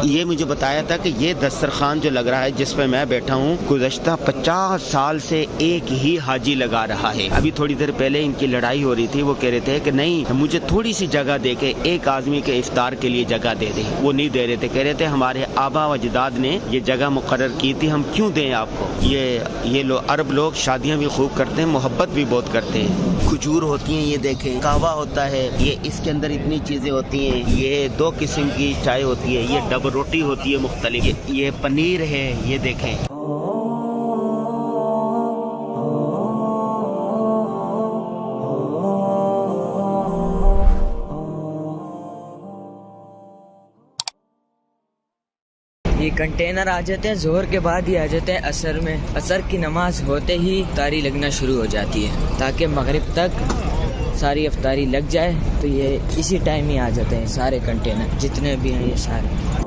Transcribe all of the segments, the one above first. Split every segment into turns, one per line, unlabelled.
یہ مجھے بتایا تھا کہ یہ دسترخوان جو لگ رہا ہے جس پہ میں بیٹھا ہوں گزشتہ 50 سال سے ایک ہی حاجی لگا رہا ہے. ابھی تھوڑی دیر پہلے ان کی لڑائی ہو رہی تھی. وہ کہہ رہے تھے کہ نہیں مجھے تھوڑی سی جگہ دے کے ایک آدمی کے افطار کے لیے جگہ دے دیں. وہ نہیں دے رہے تھے. کہہ رہے تھے ہمارے آبا و اجداد نے یہ جگہ مقرر کی تھی, ہم کیوں دیں آپ کو. یہ لوگ عرب لوگ شادیاں بھی خوب کرتے ہیں, محبت بھی بہت کرتے ہیں. کھجور ہوتی ہیں, یہ دیکھیں کہوہ ہوتا ہے, یہ اس کے اندر اتنی چیزیں ہوتی ہیں. یہ 2 قسم کی چائے ہوتی ہے, یہ ڈب روٹی ہوتی ہے مختلف, یہ پنیر ہے, یہ دیکھیں.
یہ کنٹینر آ جاتے ہیں ظہر کے بعد ہی آ جاتے ہیں. عصر میں عصر کی نماز ہوتے ہی افطاری لگنا شروع ہو جاتی ہے تاکہ مغرب تک ساری افطاری لگ جائے. تو یہ اسی ٹائم ہی آ جاتے ہیں سارے کنٹینر جتنے بھی ہیں یہ سارے.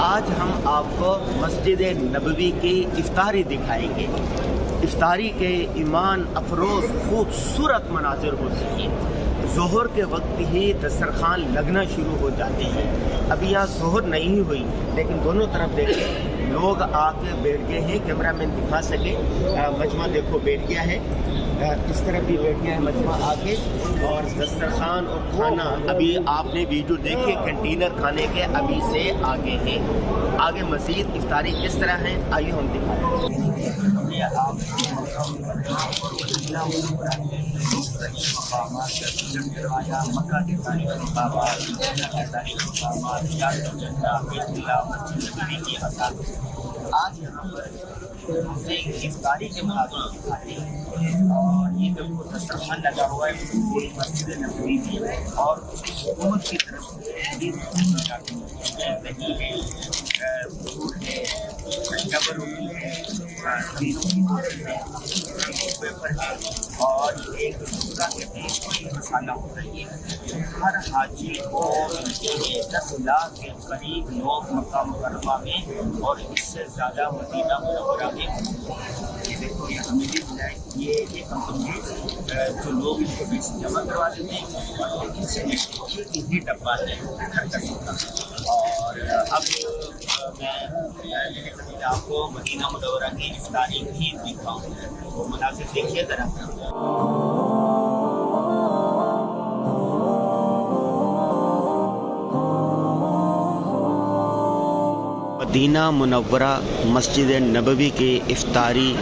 آج ہم آپ کو مسجد نبوی کی افطاری دکھائیں گے. افطاری کے ایمان افروز خوبصورت مناظر ہوتے ہیں. ظہر کے وقت ہی دسترخوان لگنا شروع ہو جاتے ہیں. ابھی یہاں ظہر نہیں ہوئی لیکن دونوں طرف دیکھیں لوگ آ کے بیٹھ گئے ہیں. کیمرہ مین دکھا سکے مجمع دیکھو بیٹھ گیا ہے, اس طرف بھی بیٹھ گیا ہے مجمع آ کے. اور دسترخوان اور کھانا ابھی آپ نے ویڈیو دیکھے کنٹینر کھانے کے ابھی سے آگے ہیں. آگے مزید افطاری کس طرح ہے آئیے ہم دکھائیں. مکہ کے تاریخی مقامات, تاریخی مقامات, آج یہاں پر افطاری کے مناظر دکھاتے ہیں. اور یہ جو دسترخوان لگا ہوا ہے مسجد نبوی میں, اور حکومت کی طرف سے دہی ہے, کھجور ہے, ڈب روٹی ہے, پیپر ہے, اور ایک دوسرا کہتے ہیں کوئی مسالہ ہوتا ہے. ہر حاجی کو 10 لاکھ کے قریب لوگ مکہ مکرمہ میں اور اس سے زیادہ مدینہ منورہ میں. یہ دیکھو یہ ہمیں بھی بلائے, یہ کمپنی ہے جو لوگ اس کو بیچ جمع کروا دیتے ہیں اور ان سے ہی ڈبہ ہے ہر قسم کا. اور اب میں آپ کو مدینہ منورہ کی افطاری بھی دکھاؤں. وہ مناظر دیکھیے ذرا. مدینہ منورہ مسجد نبوی کی افطاری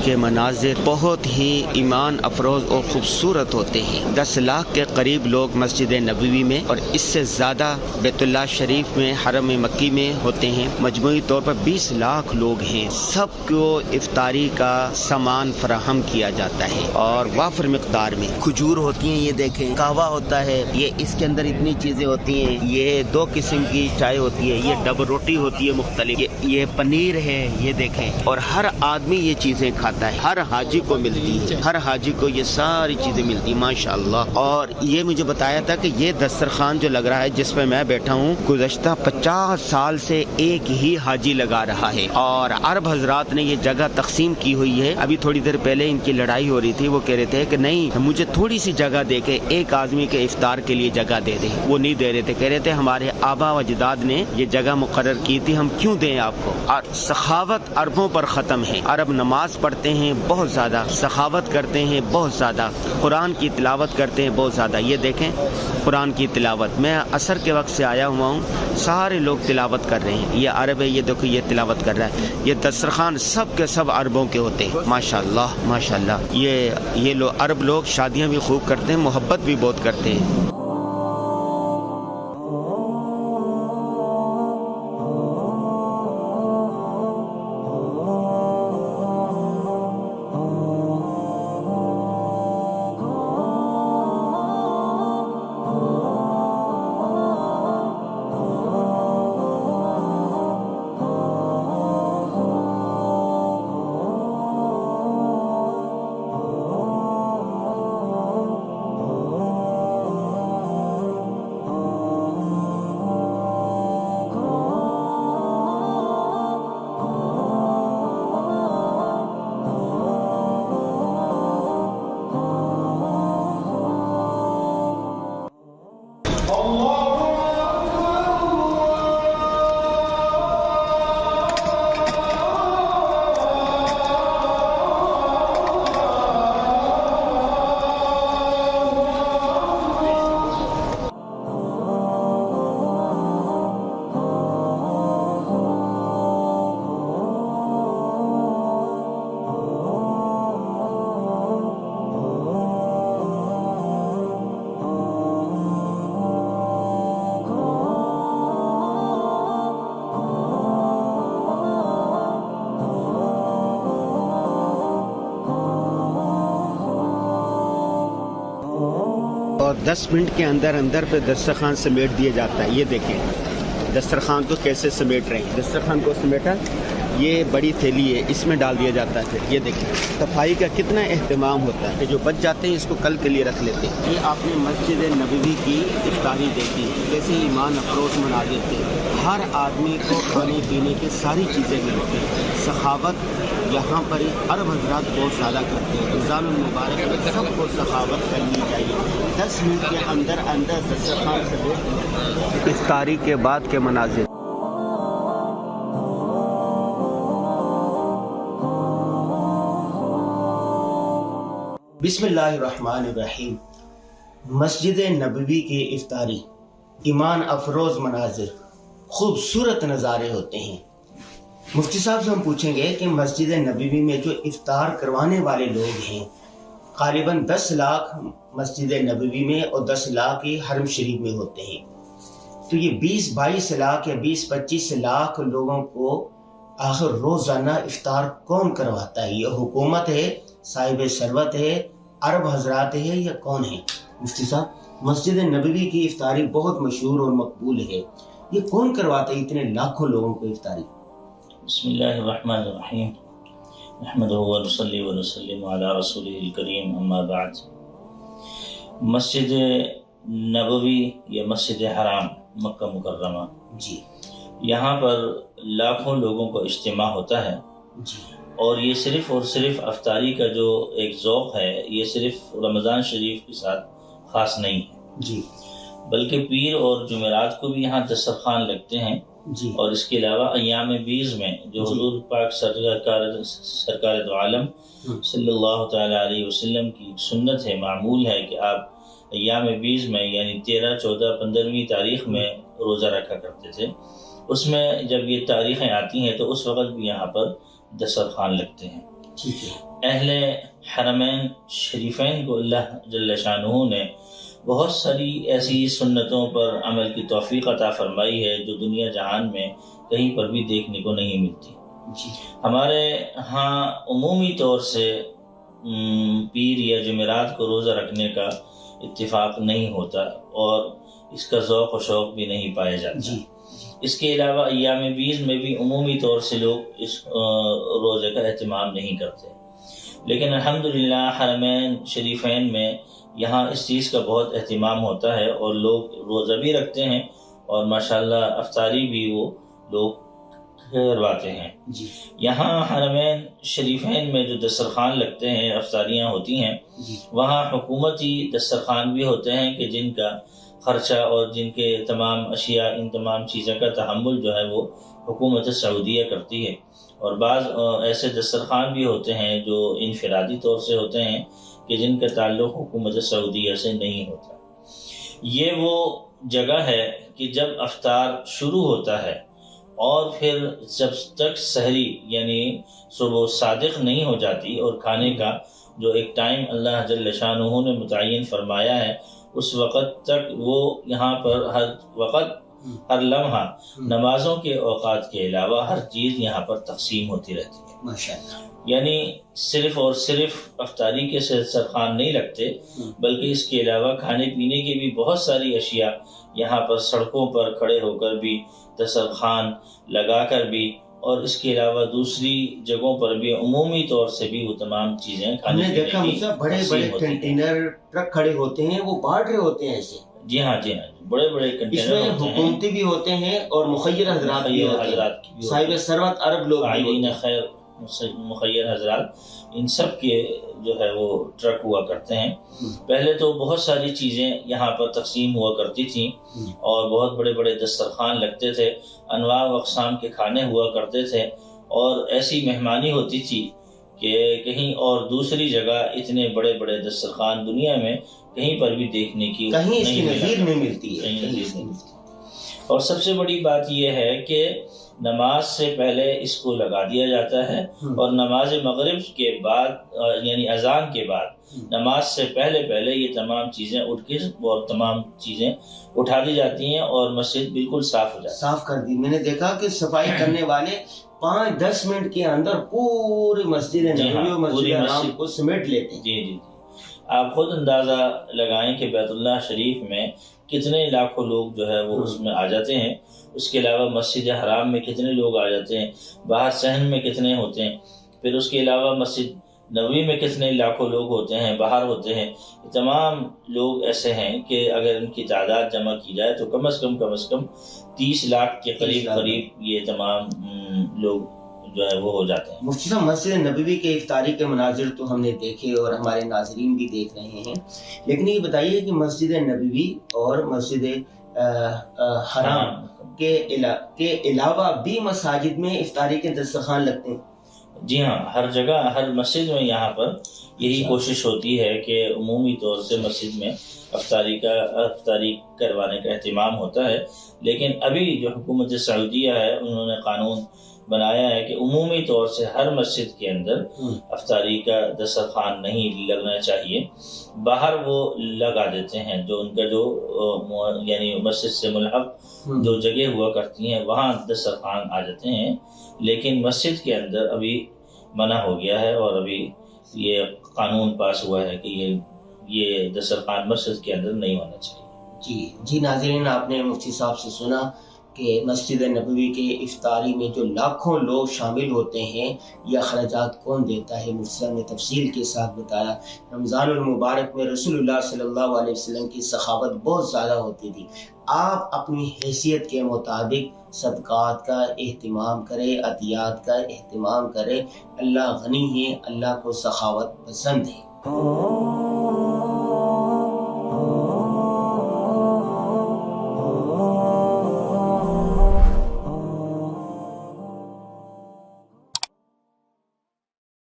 کے مناظر بہت ہی ایمان افروز اور خوبصورت ہوتے ہیں. 10 لاکھ کے قریب لوگ مسجد نبوی میں اور اس سے زیادہ بیت اللہ شریف میں حرم مکی میں ہوتے ہیں. مجموعی طور پر 20 لاکھ لوگ ہیں. سب کو افطاری کا سامان فراہم کیا جاتا ہے اور وافر مقدار میں. کھجور ہوتی ہیں, یہ دیکھیں کہوہ ہوتا ہے, یہ اس کے اندر اتنی چیزیں ہوتی ہیں. یہ 2 قسم کی چائے ہوتی ہے, یہ ڈب روٹی ہوتی ہے مختلف, یہ پنیر ہے, یہ دیکھیں. اور ہر آدمی یہ چیزیں کھاتا ہے, ہر حاجی کو ملتی ہے, ہر حاجی کو یہ ساری چیزیں ملتی ہیں ماشاءاللہ. اور یہ مجھے بتایا تھا کہ یہ دسترخوان جو لگ رہا ہے جس پہ میں بیٹھا ہوں گزشتہ 50 سال سے ایک ہی حاجی لگا رہا ہے. اور عرب حضرات نے یہ جگہ تقسیم کی ہوئی ہے. ابھی تھوڑی دیر پہلے ان کی لڑائی ہو رہی تھی. وہ کہہ رہے تھے کہ نہیں مجھے تھوڑی سی جگہ دے کے ایک آدمی کے افطار کے لیے جگہ دے دیں. وہ نہیں دے رہے تھے. کہہ رہے تھے ہمارے آبا و اجداد نے یہ جگہ مقرر کی تھی, ہم کیوں دیں آپ کو. اور سخاوت عربوں پر ختم ہے. عرب نماز پڑھتے کرتے ہیں بہت زیادہ، سخاوت کرتے ہیں بہت زیادہ، قرآن کی تلاوت کرتے ہیں بہت زیادہ. یہ دیکھیں قرآن کی تلاوت، میں عصر کے وقت سے آیا ہوا ہوں، سارے لوگ تلاوت کر رہے ہیں. یہ عرب ہے، یہ دیکھو یہ تلاوت کر رہا ہے. یہ دسترخوان سب کے سب عربوں کے ہوتے ہیں. ماشاء اللہ ماشاء اللہ. یہ لوگ عرب لوگ شادیاں بھی خوب کرتے ہیں، محبت بھی بہت کرتے ہیں. اور 10 منٹ کے اندر اندر پہ دسترخوان سمیٹ دیا جاتا ہے. یہ دیکھیں دسترخوان کو کیسے سمیٹ رہے ہیں. دسترخوان کو سمیٹا، یہ بڑی تھیلی ہے، اس میں ڈال دیا جاتا ہے. یہ دیکھیں صفائی کا کتنا اہتمام ہوتا ہے کہ جو بچ جاتے ہیں اس کو کل کے لیے رکھ لیتے ہیں. یہ آپ نے مسجد نبوی کی افطاری دیکھی کیسے ایمان افروز منا دیتے ہیں. ہر آدمی کو کھانے پینے کی ساری چیزیں ملتی ہیں. سخاوت یہاں پر عرب حضرات بہت زیادہ کرتے ہیں. رمضان المبارک میں سب کو سخاوت کرنی چاہیے. 10 منٹ کے اندر اندر دسترخوان سے افطاری کے بعد کے مناظر. بسم اللہ الرحمن الرحیم. مسجد نبوی کی افطاری، ایمان افروز مناظر، خوبصورت نظارے ہوتے ہیں. مفتی صاحب سے ہم پوچھیں گے کہ مسجد نبوی میں جو افطار کروانے والے لوگ ہیں، غالباً 10 لاکھ مسجد نبوی میں اور 10 لاکھ ہی حرم شریف میں ہوتے ہیں. تو یہ 20-22 لاکھ یا 20-25 لاکھ لوگوں کو آخر روزانہ افطار کون کرواتا ہے؟ یہ حکومت ہے، صاحب ثروت ہے، عرب حضرات ہے، یا کون ہے؟ مفتی صاحب مسجد نبوی کی افطاری بہت مشہور اور مقبول ہے، یہ کون کرواتا ہے اتنے لاکھوں لوگوں کو افطاری؟
بسم اللہ الرحمن الرحیم. نحمدہ ونصلی ونسلم علی رسولہ الکریم، اما بعد. مسجد نبوی یا مسجد حرام مکہ مکرمہ،
جی،
یہاں پر لاکھوں لوگوں کو اجتماع ہوتا ہے.
جی،
اور یہ صرف اور صرف افطاری کا جو ایک ذوق ہے، یہ صرف رمضان شریف کے ساتھ خاص نہیں ہے،
جی،
بلکہ پیر اور جمعرات کو بھی یہاں دسترخوان لگتے ہیں.
جی،
اور اس کے علاوہ ایام بیز میں جو حضور پاک سرکار دو عالم صلی اللہ تعالی علیہ وسلم کی سنت ہے، معمول ہے کہ آپ ایام بیز میں یعنی 13، 14، 15ویں تاریخ میں روزہ رکھا کرتے تھے. اس میں جب یہ تاریخیں آتی ہیں تو اس وقت بھی یہاں پر دسترخوان لگتے ہیں. اہل حرمین شریفین کو اللہ جل شانہ نے بہت ساری ایسی سنتوں پر عمل کی توفیق عطا فرمائی ہے جو دنیا جہان میں کہیں پر بھی دیکھنے کو نہیں ملتی. ہمارے ہاں عمومی طور سے پیر یا جمعرات کو روزہ رکھنے کا اتفاق نہیں ہوتا اور اس کا ذوق و شوق بھی نہیں پایا جاتا. اس کے علاوہ ایام بیز میں بھی عمومی طور سے لوگ اس روزے کا اہتمام نہیں کرتے. لیکن الحمدللہ حرمین شریفین میں یہاں اس چیز کا بہت اہتمام ہوتا ہے اور لوگ روزہ بھی رکھتے ہیں اور ماشاءاللہ افطاری بھی وہ لوگ کرواتے ہیں. یہاں حرمین شریفین میں جو دسترخوان لگتے ہیں، افطاریاں ہوتی ہیں، وہاں حکومتی دسترخوان بھی ہوتے ہیں کہ جن کا خرچہ اور جن کے تمام اشیاء، ان تمام چیزوں کا تحمل جو ہے وہ حکومت سعودیہ کرتی ہے. اور بعض ایسے دسترخوان بھی ہوتے ہیں جو انفرادی طور سے ہوتے ہیں کہ جن کا تعلق حکومت سعودیہ سے نہیں ہوتا. یہ وہ جگہ ہے کہ جب افطار شروع ہوتا ہے اور پھر جب تک سحری یعنی صبح صادق نہیں ہو جاتی اور کھانے کا جو ایک ٹائم اللہ جل شانہ نے متعین فرمایا ہے اس وقت تک وہ یہاں پر ہر وقت ہر لمحہ نمازوں کے اوقات کے علاوہ ہر چیز یہاں پر تقسیم ہوتی رہتی ہے.
ماشاءاللہ.
یعنی صرف اور صرف افطاری کے دسترخوان نہیں لگتے بلکہ اس کے علاوہ کھانے پینے کی بھی بہت ساری اشیاء یہاں پر سڑکوں پر کھڑے ہو کر بھی دسترخوان لگا کر بھی اور اس کے علاوہ دوسری جگہوں پر بھی عمومی طور سے بھی وہ تمام چیزیں کھانے
ہم نے دیکھا مطلب بڑے بڑے کنٹینر ٹرک کھڑے ہوتے ہیں وہ بانٹ رہے ہوتے ہیں ایسے.
جی ہاں بڑے بڑے
اس
کنٹینر
میں
ہوتے ہیں.
حکومتی بھی ہوتے ہیں اور مخیر حضرات بھی ہوتے ہیں,
حضرات کی بھی
صاحب ثروت عرب لوگ بھی
فاعلین
ہوتے ہیں.
خیر مخیر حضرات ان سب کے جو ہے وہ ٹرک ہوا کرتے ہیں. پہلے تو بہت ساری چیزیں یہاں پر تقسیم ہوا کرتی تھیں اور بہت بڑے بڑے دسترخوان لگتے تھے, انواع و اقسام کے کھانے ہوا کرتے تھے اور ایسی مہمانی ہوتی تھی کہ کہیں اور دوسری جگہ اتنے بڑے بڑے دسترخوان دنیا میں کہیں پر بھی دیکھنے کی
کہیں اس کی
نہیں
نظیر
ملا.
نہیں ملتی ہے.
کہیں نظیر نہیں ملتی. اور سب سے بڑی بات یہ ہے کہ نماز سے پہلے اس کو لگا دیا جاتا ہے اور نماز مغرب کے بعد یعنی اذان کے بعد نماز سے پہلے یہ تمام چیزیں اٹھ کے اور تمام چیزیں اٹھا دی جاتی ہیں اور مسجد بالکل صاف ہو جاتی ہے.
صاف کر دی. میں نے دیکھا کہ صفائی کرنے والے 5-10 منٹ کے اندر پوری مسجد نبوی و مسجد حرام کو سمیٹ لیتے ہیں.
جی آپ خود اندازہ لگائیں کہ بیت اللہ شریف میں کتنے لاکھوں لوگ جو ہے وہ اس میں آ جاتے ہیں. اس کے علاوہ مسجد حرام میں کتنے لوگ آ جاتے ہیں, باہر صحن میں کتنے ہوتے ہیں, پھر اس کے علاوہ مسجد نبوی میں کتنے لاکھوں لوگ ہوتے ہیں, باہر ہوتے ہیں. تمام لوگ ایسے ہیں کہ اگر ان کی تعداد جمع کی جائے تو کم از کم 30 لاکھ کے قریب یہ تمام لوگ جو ہے وہ ہو جاتے ہیں.
مفتی صاحب, مسجد نبوی کے افطاری کے مناظر تو ہم نے دیکھے اور ہمارے ناظرین بھی دیکھ رہے ہیں, لیکن یہ بتائیے کہ مسجد نبوی اور مسجد حرام کے علاوہ بھی مساجد میں افطاری کے دسترخوان لگتے ہیں؟
جی ہاں, ہر جگہ ہر مسجد میں یہاں پر یہی کوشش ہوتی ہے کہ عمومی طور سے مسجد میں افطاری کروانے کا اہتمام ہوتا ہے. لیکن ابھی جو حکومت سعودیہ ہے انہوں نے قانون بنایا ہے کہ عمومی طور سے ہر مسجد کے اندر افطاری کا دسترخوان نہیں لگنا چاہیے. باہر وہ لگا دیتے ہیں, جو ان کا جو یعنی مسجد سے ملحق جو جگہ ہوا کرتی ہیں وہاں دسترخوان آ جاتے ہیں. لیکن مسجد کے اندر ابھی منع ہو گیا ہے اور ابھی یہ قانون پاس ہوا ہے کہ یہ دسترخوان مسجد کے اندر نہیں ہونا چاہیے.
جی ناظرین, آپ نے مفتی صاحب سے سنا کہ مسجد نبوی کے افطاری میں جو لاکھوں لوگ شامل ہوتے ہیں یہ اخراجات کون دیتا ہے. مفتی صاحب نے تفصیل کے ساتھ بتایا. رمضان المبارک میں رسول اللہ صلی اللہ علیہ وسلم کی سخاوت بہت زیادہ ہوتی تھی. آپ اپنی حیثیت کے مطابق صدقات کا اہتمام کریں, عطیات کا اہتمام کریں. اللہ غنی ہے, اللہ کو سخاوت پسند ہے.